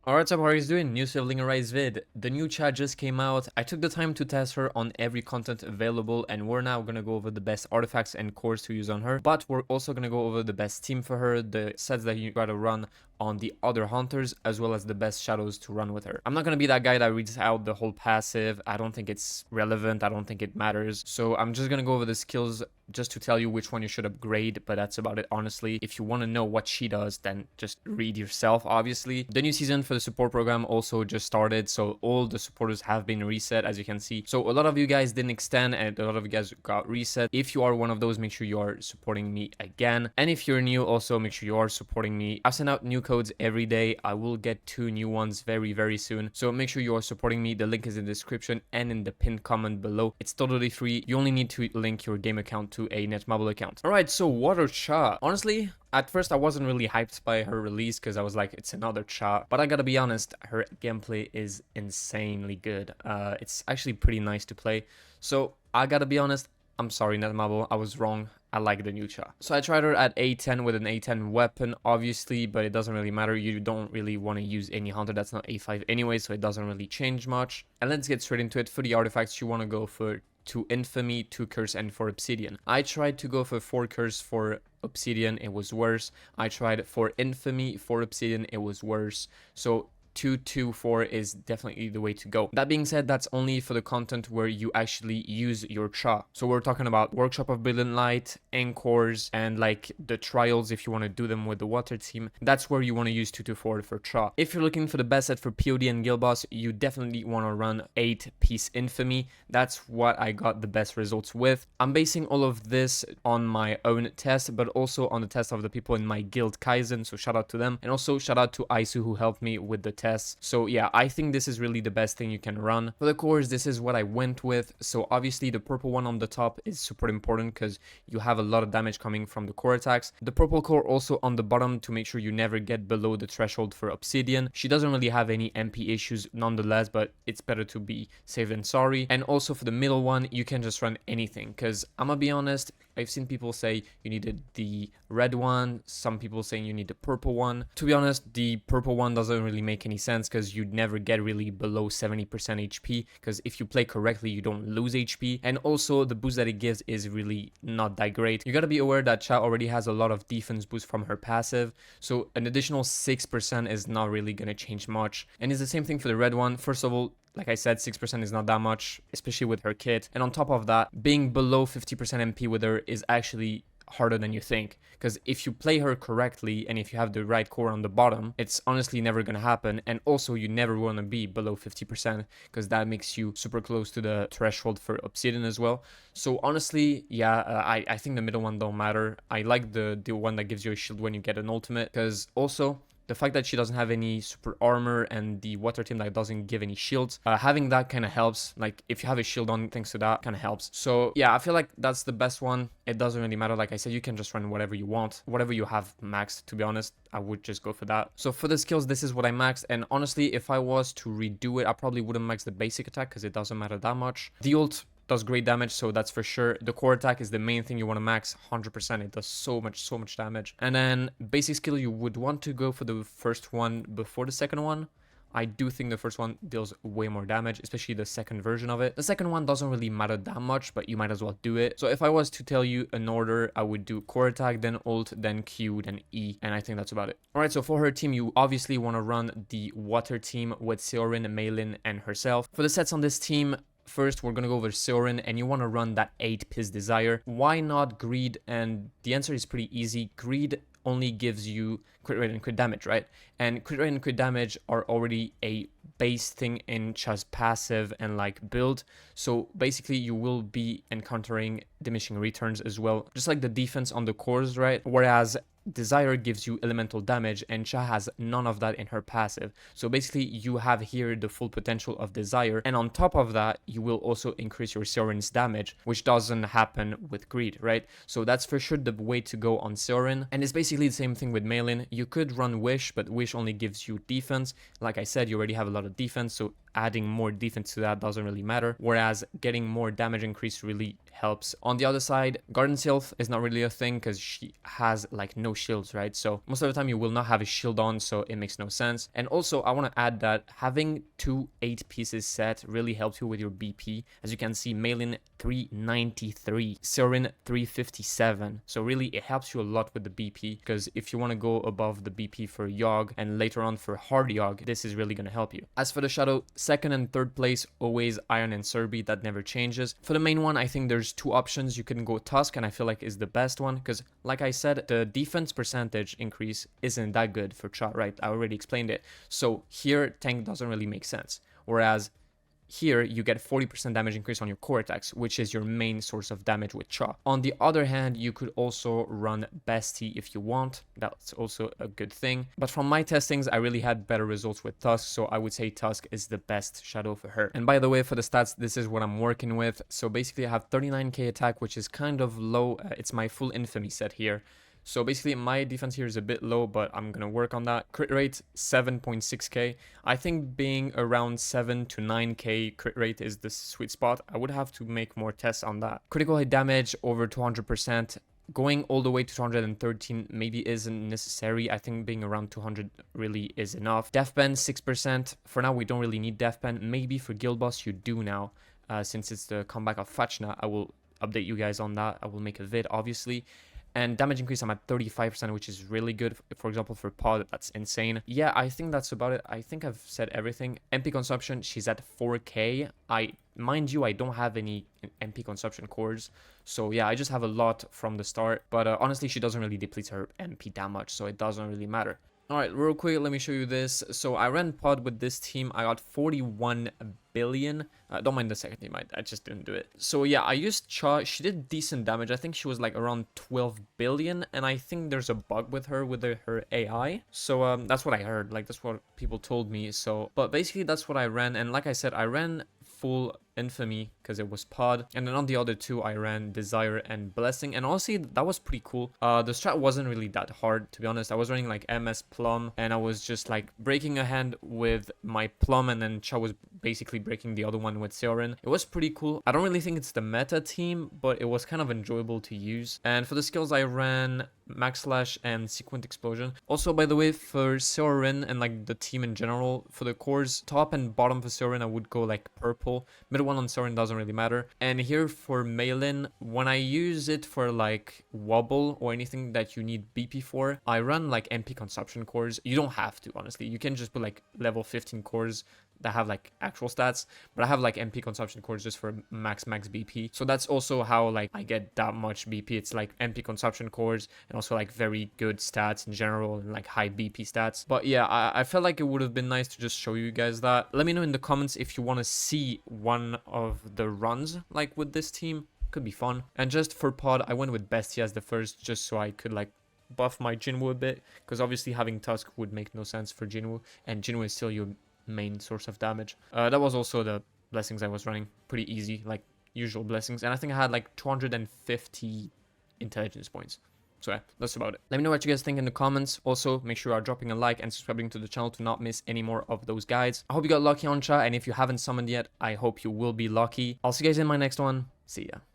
Alright, so how are you doing? New Sibling Arise vid. The new chat just came out. I took the time to test her on every content available, and we're now gonna go over the best artifacts and cores to use on her. But we're also gonna go over the best team for her, the sets that you gotta run on the other hunters, as well as the best shadows to run with her. I'm not gonna be that guy that reads out the whole passive. I don't think it's relevant. I don't think it matters. So I'm just gonna go over the skills just to tell you which one you should upgrade, but that's about it, honestly. If you want to know what she does, then just read yourself, obviously. The new season for the support program also just started, so all the supporters have been reset, as you can see. So a lot of you guys didn't extend, and a lot of you guys got reset. If you are one of those, make sure you are supporting me again. And if you're new, also make sure you are supporting me. I send out new codes every day. I will get 2 new ones very soon, so make sure you are supporting me. The link is in the description and in the pinned comment below. It's totally free. You only need to link your game account to a Netmarble account. Alright, so Water Cha. Honestly, at first I wasn't really hyped by her release because I was like, it's another Cha. But I gotta be honest, her gameplay is insanely good. It's actually pretty nice to play. So I gotta be honest, I'm sorry Netmarble, I was wrong. I like the new Cha. So I tried her at A10 with an A10 weapon, obviously, but it doesn't really matter. You don't really want to use any hunter that's not A5 anyway, so it doesn't really change much. And let's get straight into it. For the artifacts, you want to go for 2 Infamy, 2 Curse, and 4 Obsidian. I tried to go for 4 Curse, 4 Obsidian, it was worse. I tried 4 Infamy, 4 Obsidian, it was worse. So 2-2-4 is definitely the way to go. That being said, that's only for the content where you actually use your Cha. So we're talking about Workshop of Brilliant Light, Encores, and like the trials if you want to do them with the water team. That's where you want to use 2-4 for Cha. If you're looking for the best set for POD and Guild Boss, you definitely want to run 8-piece Infamy. That's what I got the best results with. I'm basing all of this on my own test, but also on the test of the people in my guild Kaizen, so shout out to them. And also shout out to Aisu who helped me with the test. So yeah, I think this is really the best thing you can run. For the cores, this is what I went with. So obviously the purple one on the top is super important because you have a lot of damage coming from the core attacks. The purple core also on the bottom to make sure you never get below the threshold for Obsidian. She doesn't really have any MP issues nonetheless, but it's better to be safe than sorry. And also for the middle one, you can just run anything because I'm gonna be honest, I've seen people say you needed the red one, some people saying you need the purple one. To be honest, the purple one doesn't really make any sense because you'd never get really below 70% HP, because if you play correctly you don't lose HP, and also the boost that it gives is really not that great. You gotta be aware that Cha already has a lot of defense boost from her passive, so an additional 6% is not really gonna change much. And it's the same thing for the red one. First of all, like I said, 6% is not that much, especially with her kit. And on top of that, being below 50% MP with her is actually harder than you think, because if you play her correctly and if you have the right core on the bottom, it's honestly never gonna happen. And also you never want to be below 50% because that makes you super close to the threshold for Obsidian as well. So honestly, yeah, I think the middle one don't matter. I like the one that gives you a shield when you get an ultimate, because also the fact that she doesn't have any super armor and the water team that doesn't give any shields, having that kind of helps. Like if you have a shield on, thanks to that, kind of helps. So yeah, I feel like that's the best one. It doesn't really matter. Like I said, you can just run whatever you want, whatever you have maxed. To be honest, I would just go for that. So for the skills, this is what I maxed. And honestly, if I was to redo it, I probably wouldn't max the basic attack because it doesn't matter that much. The ult does great damage, so that's for sure. The core attack is the main thing you want to max 100%. It does so much damage. And then basic skill, you would want to go for the first one before the second one. I do think the first one deals way more damage, especially the second version of it. The second one doesn't really matter that much, but you might as well do it. So if I was to tell you an order, I would do core attack, then ult, then Q, then E, and I think that's about it. Alright, so for her team, you obviously want to run the water team with Seorin, Maylin, and herself. For the sets on this team, first, we're gonna go over Seorin, and you want to run that 8-piece Desire. Why not Greed? And the answer is pretty easy. Greed only gives you crit rate and crit damage, right? And crit rate and crit damage are already a base thing in Cha's passive and like build. So basically you will be encountering diminishing returns as well, just like the defense on the cores, right? Whereas Desire gives you elemental damage, and Cha has none of that in her passive. So basically you have here the full potential of Desire, and on top of that you will also increase your Seorin's damage, which doesn't happen with Greed, right? So that's for sure the way to go on Seorin. And it's basically the same thing with Maylin. You could run Wish, but Wish only gives you defense. Like I said, you already have a lot of defense, so adding more defense to that doesn't really matter, whereas getting more damage increase really helps. On the other side, Garden's health is not really a thing because she has like no shields, right? So most of the time you will not have a shield on, so it makes no sense. And also I want to add that having 2 8 pieces set really helps you with your BP. As you can see, Malin 393, Seorin 357. So really it helps you a lot with the BP, because if you want to go above the BP for Yogg and later on for hard Yogg, this is really going to help you. As for the shadow, second and third place, always Iron and Serbi, that never changes. For the main one, I think there's 2 options. You can go Tusk, and I feel like is the best one, because like I said, the defense percentage increase isn't that good for Cha, right? I already explained it. So here, tank doesn't really make sense. Whereas here, you get 40% damage increase on your core attacks, which is your main source of damage with Cha. On the other hand, you could also run Bestie if you want. That's also a good thing. But from my testings, I really had better results with Tusk, so I would say Tusk is the best shadow for her. And by the way, for the stats, this is what I'm working with. So basically, I have 39k attack, which is kind of low. It's my full infamy set here. So basically my defense here is a bit low, but I'm going to work on that. Crit rate 7.6k. I think being around 7 to 9k crit rate is the sweet spot. I would have to make more tests on that. Critical hit damage over 200%. Going all the way to 213 maybe isn't necessary. I think being around 200 really is enough. Death pen 6%. For now we don't really need death pen. Maybe for guild boss you do now, since it's the comeback of Fachna. I will update you guys on that. I will make a vid obviously. And damage increase, I'm at 35%, which is really good. For example, for pod, that's insane. Yeah, I think that's about it. I think I've said everything. MP consumption, she's at 4k. Mind you, I don't have any MP consumption cores. So yeah, I just have a lot from the start. But honestly, she doesn't really deplete her MP that much, so it doesn't really matter. Alright, real quick, let me show you this. So I ran pod with this team. I got 41 billion. Don't mind the second team, I just didn't do it. So yeah, I used Cha. She did decent damage. I think she was like around 12 billion. And I think there's a bug with her, with her AI. So that's what I heard. Like, that's what people told me. So, but basically that's what I ran. And like I said, I ran full infamy because it was pod, and then on the other 2 I ran desire and blessing, and honestly that was pretty cool. The strat wasn't really that hard, to be honest. I was running like MS plum, and I was just like breaking a hand with my plum, and then Cha was basically breaking the other one with Seorin. It was pretty cool. I don't really think it's the meta team, but it was kind of enjoyable to use. And for the skills I ran Max Slash and Sequent Explosion. Also, by the way, for Seorin and like the team in general, for the cores, top and bottom for Seorin I would go like purple. Middle one on Seorin doesn't really matter. And here for Malin, when I use it for like wobble or anything that you need BP for, I run like MP consumption cores. You don't have to, honestly. You can just put like level 15 cores that have like actual stats, but I have like MP consumption cores just for max BP. So that's also how like I get that much BP. It's like MP consumption cores and also like very good stats in general and like high BP stats. But yeah, I felt like it would have been nice to just show you guys that. Let me know in the comments if you want to see one of the runs like with this team. Could be fun. And just for pod, I went with Bestie as the first, just so I could like buff my Jinwoo a bit, because obviously having Tusk would make no sense for Jinwoo, and Jinwoo is still your main source of damage. That was also the blessings I was running. Pretty easy, like usual blessings, and I think I had like 250 intelligence points. So yeah, that's about it. Let me know what you guys think in the comments. Also, make sure you are dropping a like and subscribing to the channel to not miss any more of those guides. I hope you got lucky on Cha, and if you haven't summoned yet, I hope you will be lucky. I'll see you guys in my next one. See ya.